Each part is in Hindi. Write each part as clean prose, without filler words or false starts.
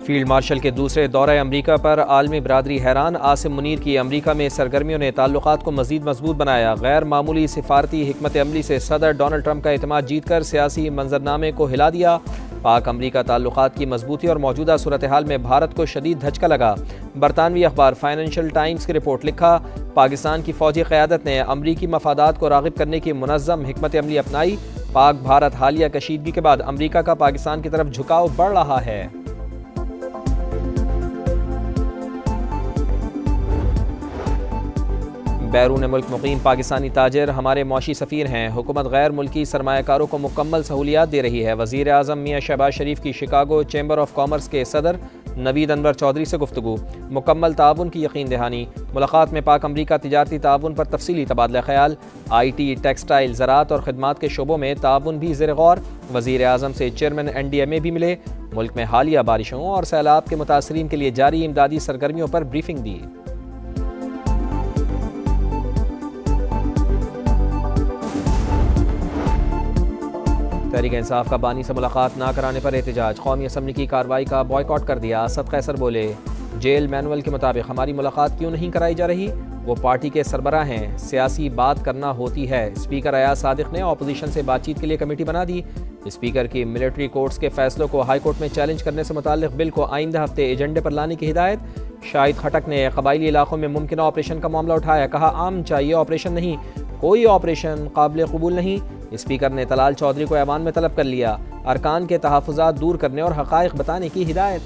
फील्ड मार्शल के दूसरे दौरे अमरीका पर आलमी बरादरी हैरान। आसिम मुनीर की अमरीका में सरगर्मियों ने ताल्लुकात को मजीद मजबूत बनाया। गैर मामूली सिफारती हिकमत अमली से सदर डोनाल्ड ट्रंप का एतमाद जीत कर सियासी मंजरनामे को हिला दिया। पाक अमरीका ताल्लुकात की मजबूती और मौजूदा सूरत हाल में भारत को शदीद धचका लगा। बरतानवी अखबार फाइनेंशियल टाइम्स की रिपोर्ट लिखा, पाकिस्तान की फौजी क़यादत ने अमरीकी मफादात को राग़िब करने की मुनज़्ज़म हिकमत अमली अपनाई। पाक भारत हालिया कशीदगी के बाद अमरीका का पाकिस्तान की तरफ झुकाव बढ़ रहा है। बैरून मुल्क मुकीम पाकिस्तानी ताजिर हमारे मौशी सफ़ीर हैं। हुकूमत गैर मुल्की सरमायाकारों को मुकम्मल सहूलियात दे रही है। वज़ीर आज़म मियाँ शहबाज शरीफ की शिकागो चैम्बर ऑफ कॉमर्स के सदर नवीद अनवर चौधरी से गुफ्तगू। मुकम्मल ताउन की यकीन दहानी। मुलाकात में पाक अमरीका तिजारती ताउन पर तफसीली तबादला ख्याल। IT, टेक्सटाइल, ज़राअत और खिदमात के शोबों में ताउन भी ज़ेर गौर। वज़ीर आज़म से चेयरमैन NDMA भी मिले। मुल्क में हालिया बारिशों और सैलाब के मुतासरीन के लिए जारी इमदादी सरगर्मियों पर ब्रीफिंग दी। तहरीक इंसाफ का बानी से मुलाकात ना कराने पर एहतजाज। कौमी असम्बली की कार्रवाई का बॉयकॉट कर दिया। असद कैसर बोले, जेल मैनुअल के मुताबिक हमारी मुलाकात क्यों नहीं कराई जा रही? वो पार्टी के सरबराह हैं, सियासी बात करना होती है। स्पीकर अयाज सादिक ने अपोजिशन से बातचीत के लिए कमेटी बना दी। स्पीकर की मिलिट्री कोर्ट्स के फैसलों को हाई कोर्ट में चैलेंज करने से मुताल्लिक बिल को आइंदा हफ्ते एजेंडे पर लाने की हिदायत। शाहिद खटक ने कबायली इलाकों में मुमकिन ऑपरेशन का मामला उठाया। कहा, आम चाहिए, ऑपरेशन नहीं। कोई ऑपरेशन काबिल कबूल नहीं। स्पीकर ने तलाल चौधरी को ऐवान में तलब कर लिया। अरकान के तहफ़्फ़ुज़ात दूर करने और हक़ाइक़ बताने की हिदायत।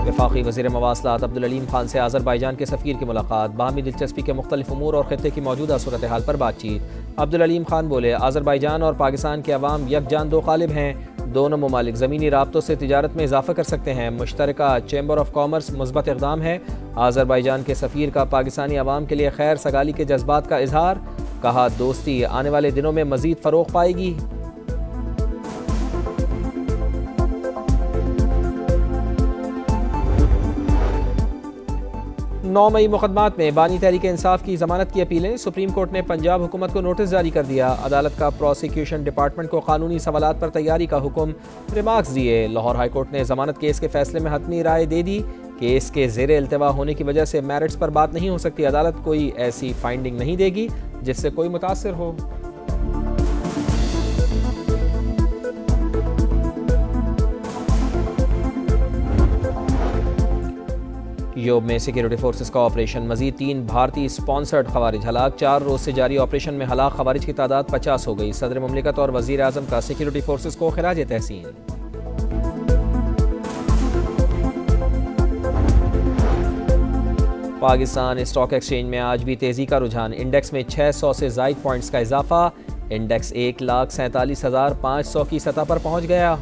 वफाकी वज़ीर मवासलात अब्दुल अलीम खान से आज़रबाईजान के सफ़ीर की मुलाकात। बाहमी दिलचस्पी के मुख्तलिफ उमूर और ख़ित्ते की मौजूदा सूरत हाल पर बातचीत। अब्दुल अलीम खान बोले, आज़रबाईजान और पाकिस्तान के अवाम यकजान दो ग़ालिब हैं। दोनों ममालिक ज़मीनी राब्तों से तिजारत में इजाफ़ा कर सकते हैं। मुश्तरका चैम्बर ऑफ कॉमर्स मुस्बत इक़दाम है। आज़रबाईजान के सफ़ीर का पाकिस्तानी अवाम के लिए खैर सगाली के जज्बात का इजहार। कहा, दोस्ती आने वाले दिनों में मज़ीद फ़रोग़ पाएगी। 9 मई मुकदमात में बानी तहरीक इंसाफ की जमानत की अपीलें। सुप्रीम कोर्ट ने पंजाब हुकूमत को नोटिस जारी कर दिया। अदालत का प्रोसिक्यूशन डिपार्टमेंट को कानूनी सवालात पर तैयारी का हुक्म। रिमार्क्स दिए। लाहौर हाई कोर्ट ने जमानत केस के फैसले में हतमी राय दे दी। केस के ज़ेरे इल्तवा होने की वजह से मेरिट्स पर बात नहीं हो सकती। अदालत कोई ऐसी फाइंडिंग नहीं देगी जिससे कोई मुतासर हो। यूरोप में सिक्योरिटी फोर्सेस का ऑपरेशन। मजीद 3 भारतीय स्पॉन्सर्ड खवारिज हलाक। 4 रोज से जारी ऑपरेशन में हलाक खवारिज की तादाद 50 हो गई। सदर मुमलिकत और वजीर आज़म का सिक्योरिटी फोर्सेस को खिराज तहसीन। पाकिस्तान स्टॉक एक्सचेंज में आज भी तेजी का रुझान। इंडेक्स में 600 से ज़ायद पॉइंट्स का इजाफा। इंडेक्स 1,47,500 की सतह पर पहुंच गया।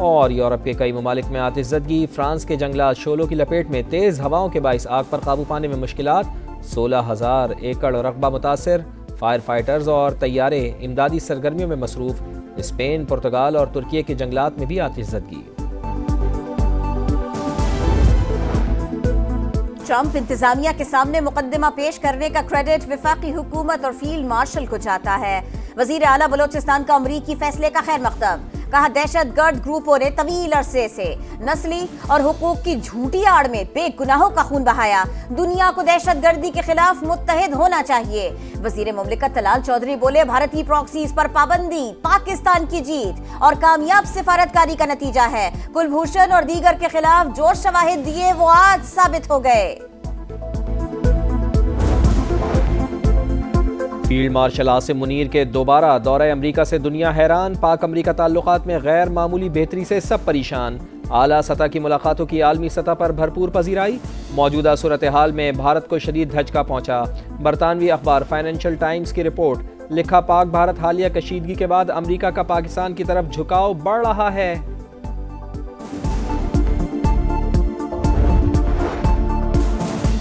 और यूरोप के कई ममालिक में आतिशज़दगी। फ्रांस के जंगलात शोलों की लपेट में। तेज़ हवाओं के बाइस आग पर काबू पाने में मुश्किलात। 16,000 एकड़ रकबा मुतासर। फायर फाइटर्स और तैयारे इमदादी सरगर्मियों में मसरूफ़। स्पेन, पुर्तगाल और तुर्की के जंगलात में भी आतिशज़दगी। ट्रंप इंतजामिया के सामने मुकदमा पेश करने का क्रेडिट वफाकी हुकूमत और फील्ड मार्शल को जाता है। वजीर आला बलोचिस्तान का अमरीकी फैसले का खैर मकदम। कहा, दहशतगर्द ग्रुपों ने तवील अरसे से नस्ली और हुकूक की झूठी आड़ में बेगुनाहों का खून बहाया। दुनिया को दहशतगर्दी के खिलाफ मुत्तहिद होना चाहिए। वजीर मुमलिकत तलाल चौधरी बोले, भारतीय प्रॉक्सीज पर पाबंदी पाकिस्तान की जीत और कामयाब सिफारतकारी का नतीजा है। कुलभूषण और दीगर के खिलाफ जो शवाहिद दिए वो आज साबित हो गए। फील्ड मार्शल आसिम मुनीर के दोबारा दौरे अमरीका से दुनिया हैरान। पाक अमरीका ताल्लुकात में गैर मामूली बेहतरी से सब परेशान। आला सतह की मुलाकातों की आलमी सतह पर भरपूर पजीराई। मौजूदा सूरत हाल में भारत को शदीद धचका पहुंचा। बरतानवी अखबार फाइनेंशियल टाइम्स की रिपोर्ट लिखा, पाक भारत हालिया कशीदगी के बाद अमरीका का पाकिस्तान की तरफ झुकाव बढ़ रहा है।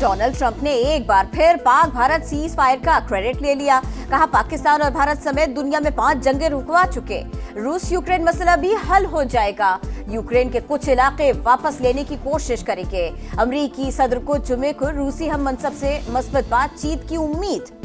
डोनाल्ड ट्रंप ने एक बार फिर पाक भारत सीज फायर का क्रेडिट ले लिया। कहा, पाकिस्तान और भारत समेत दुनिया में 5 जंगें रुकवा चुके। रूस यूक्रेन मसला भी हल हो जाएगा। यूक्रेन के कुछ इलाके वापस लेने की कोशिश करेंगे। अमरीकी सदर को जुमे को रूसी हम मनसब से मस्बत बातचीत की उम्मीद।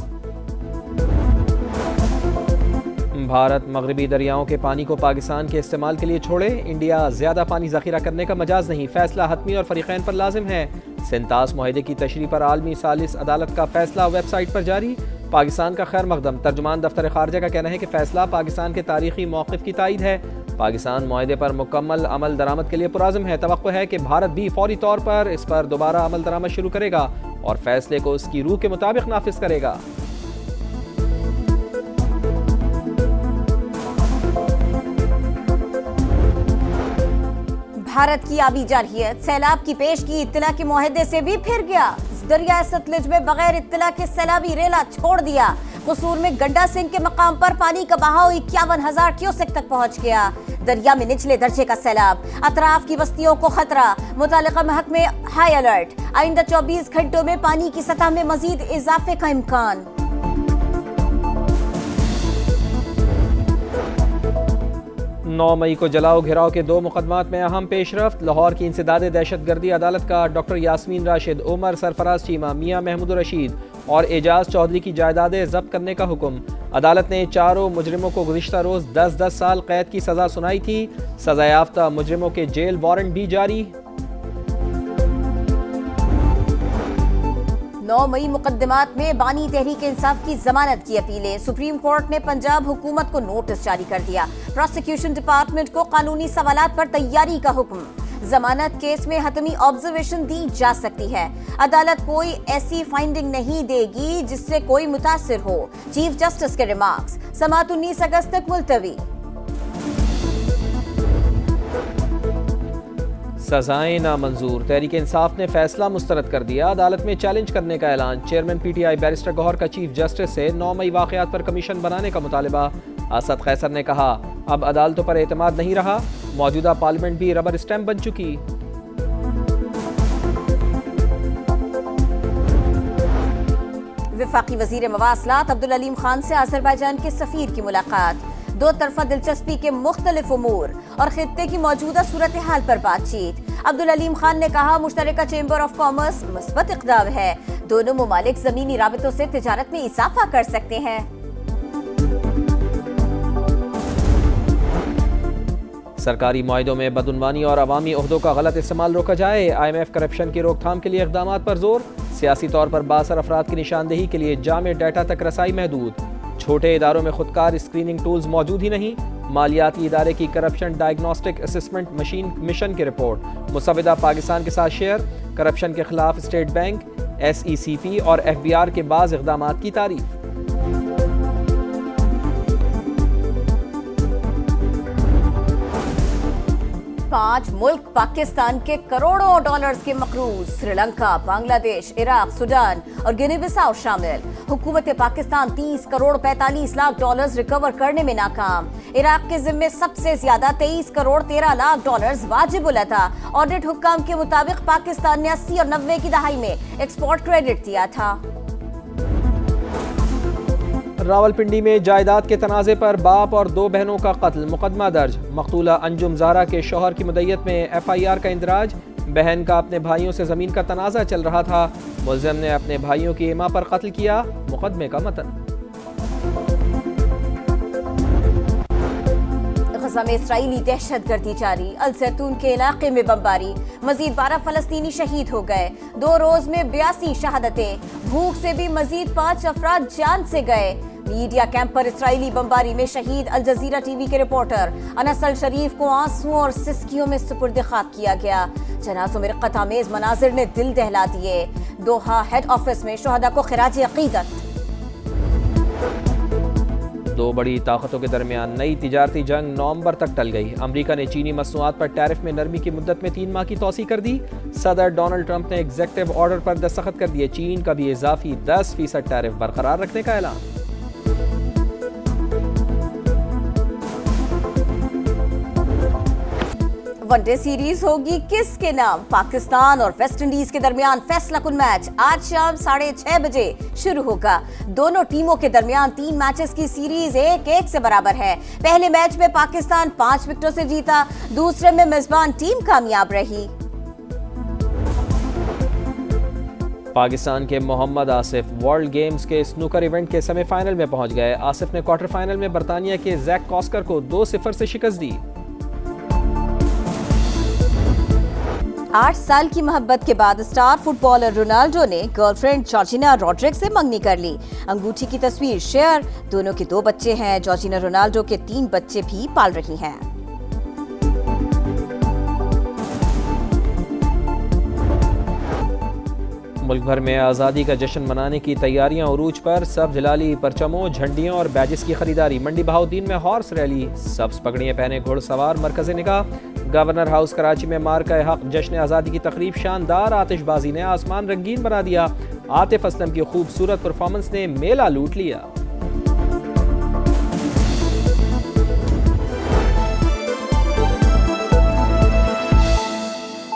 भारत मगरबी दरियाओं के पानी को पाकिस्तान के इस्तेमाल के लिए छोड़े, इंडिया ज्यादा पानी जखीरा करने का मजाज नहीं, फैसला हतमी और फरीकैन पर लाजिम है। सेंतास मुआहदे की तशरीह पर आलमी सालिस अदालत का फैसला वेबसाइट पर जारी। पाकिस्तान का खैर मकदम, तर्जुमान दफ्तर खारजा का कहना है कि फैसला पाकिस्तान के तारीखी मौक़िफ़ की तायद है। पाकिस्तान मुआहदे पर मुकम्मल अमल दरामद के लिए पुराज़म है। तवक्को है कि भारत भी फौरी तौर पर इस पर दोबारा अमल दरामद शुरू करेगा और फैसले को उसकी रूह के मुताबिक नाफिज करेगा। भारत की आबी जारहियत सैलाब की पेशगी इत्तला के मुआहदे से भी फिर गया। दरिया सतलुज में बगैर इत्तला के सैलाबी रेला छोड़ दिया। कसूर में गंडा सिंह के मकाम पर पानी का बहाव 51,000 क्यूसेक तक पहुंच गया। दरिया में निचले दर्जे का सैलाब, अतराफ की बस्तियों को खतरा, मुतालिका महकमे हाई अलर्ट। आइंदा 24 घंटों में पानी की सतह में मजीद इजाफे का इम्कान। 9 मई को जलाओ घिराव के 2 मुकदमात में अहम पेशरफ्त। लाहौर की इंसदादे दहशतगर्दी अदालत का डॉक्टर यास्मीन राशिद, उमर सरफराज चीमा, मियां महमूद रशीद और एजाज चौधरी की जायदादें जब्त करने का हुक्म। अदालत ने चारों मुजरिमों को गुज़िश्ता रोज 10-10 साल कैद की सजा सुनाई थी। सजा याफ्ता मुजरिमों के जेल वारंट भी जारी। 9 मई मुकदमात में बानी तहरीक इंसाफ की जमानत की अपीलें। सुप्रीम कोर्ट ने पंजाब हुकूमत को नोटिस जारी कर दिया। प्रोसिक्यूशन डिपार्टमेंट को कानूनी सवालात पर तैयारी का हुक्म। जमानत केस में हतमी ऑब्जर्वेशन दी जा सकती है। अदालत कोई ऐसी फाइंडिंग नहीं देगी जिससे कोई मुतासिर हो। चीफ जस्टिस के रिमार्क्स। समाअत 19 अगस्त तक मुलतवी। सजाएं नामंजूर, तहरीक इंसाफ ने फैसला मुस्तरद कर दिया। अदालत में चैलेंज करने का ऐलान। चेयरमैन PTI बैरिस्टर गौहर का चीफ जस्टिस से 9 मई वाकयात पर कमीशन बनाने का मुतालबा। असद कैसर ने कहा, अब अदालतों पर एतमाद नहीं रहा, मौजूदा पार्लियामेंट भी रबर स्टैम्प बन चुकी। वफाकी वजीर मवासलात अब्दुल अलीम खान से अजरबैजान के सफीर की मुलाकात। 2 तरफा दिलचस्पी के मुख्तलिफ उमूर और खित्ते की मौजूदा सूरत हाल पर बातचीत। अब्दुल अलीम खान ने कहा, मुश्तरका चेंबर ऑफ कॉमर्स मुस्बत इक़दाम है। दोनों मुमालिक ज़मीनी राबितों से तिजारत में इजाफा कर सकते हैं। सरकारी मुआहदों में बदउनवानी और अवामी ओहदों का गलत इस्तेमाल रोका जाए। IMF करप्शन की रोकथाम के लिए इक़दामात पर जोर। सियासी तौर पर बासर अफराद की निशानदेही के लिए जामे डाटा तक रसाई महदूद। छोटे इदारों में खुदकार स्क्रीनिंग टूल्स मौजूद ही नहीं। मालियाती इदारे की corruption diagnostic assessment machine mission की रिपोर्ट। मुसविदा पाकिस्तान के साथ शेयर। करप्शन के खिलाफ स्टेट बैंक, SECP और FBR के बाज़ इक़दामात की तारीफ। पांच मुल्क पाकिस्तान के करोड़ों डॉलर्स के मकरूज। श्रीलंका, बांग्लादेश, इराक, सूडान और गिनी बिसाऊ शामिल। हुकूमत पाकिस्तान 30 करोड़ 45 लाख डॉलर्स रिकवर करने में नाकाम। इराक के जिम्मे सबसे ज्यादा 23 करोड़ 13 लाख डॉलर्स वाजिब अता। ऑडिट हुक्काम के मुताबिक पाकिस्तान ने 80 और 90 की दहाई में एक्सपोर्ट क्रेडिट दिया था। रावलपिंडी में जायदाद के तनाज़े पर बाप और 2 बहनों का कत्ल, मुकदमा दर्ज। मकतूला अंजुम ज़ारा के शौहर की मुद्दत में FIR का इंदराज। बहन का अपने भाइयों से ज़मीन का तनाज़ा चल रहा था। मुल्ज़िम ने अपने भाइयों की इमा पर कत्ल किया। मुकदमे का मतन। गज़ा में इसराइली दहशतगर्दी जारी। अल जैतून के इलाके में बमबारी। मजीद 12 फलस्तीनी शहीद हो गए। 2 रोज में 82 शहादतें। भूख से भी मजीद 5 अफराद जान से गए। मीडिया कैंप पर इसराइली बमबारी में शहीद अल जजीरा TV के रिपोर्टर अनस अल शरीफ को आंसुओं और सिसकियों में सुपुर्द खाक किया गया। जनाज़ों में रक़्क़त आमेज़ मनाज़िर ने दिल दहला दिए। दोहा हेड ऑफिस में शुहदा को खिराज अक़ीदत। 2 बड़ी ताकतों के दरमियान नई तिजारती जंग नवंबर तक टल गई। अमरीका ने चीनी मसनूआत पर टैरिफ में नरमी की मुद्दत में 3 माह की तौसी कर दी। सदर डोनाल्ड ट्रंप ने एग्जेक्टिव ऑर्डर पर दस्तखत कर दिए। चीन का भी इजाफी 10% टैरिफ बरकरार रखने का ऐलान। वनडे सीरीज होगी किसके नाम? पाकिस्तान और वेस्ट इंडीज के दरमियान फैसला कुन मैच आज शाम 6:30 बजे शुरू होगा। दोनों टीमों के दरमियान 3 मैचेस की सीरीज 1-1 से बराबर है। पहले मैच में पाकिस्तान 5 विकेटों से जीता, दूसरे में मेजबान टीम कामयाब रही। पाकिस्तान के मोहम्मद आसिफ वर्ल्ड गेम्स के स्नूकर इवेंट के सेमीफाइनल में पहुंच गए। आसिफ ने क्वार्टर फाइनल में बर्तानिया के जैक कॉस्कर को 2-0 से शिकस्त दी। 8 साल की मोहब्बत के बाद स्टार फुटबॉलर रोनाल्डो ने गर्लफ्रेंड जॉर्जिना रॉड्रिक्स से मंगनी कर ली। अंगूठी की तस्वीर शेयर। दोनों के 2 बच्चे हैं। जॉर्जिना रोनाल्डो के 3 बच्चे भी पाल रही हैं। मुल्क भर में आज़ादी का जश्न मनाने की तैयारियां उरूज पर। सब्ज हिलाली परचमों, झंडियों और बैजेस की खरीदारी। मंडी बहाउद्दीन में हॉर्स रैली। सब्ज पगड़ियां पहने घुड़सवार मरकज़ निगाह। गवर्नर हाउस कराची में मार्का हक जश्न आज़ादी की तकरीब। शानदार आतिशबाजी ने आसमान रंगीन बना दिया। आतिफ असलम की खूबसूरत परफॉर्मेंस ने मेला लूट लिया।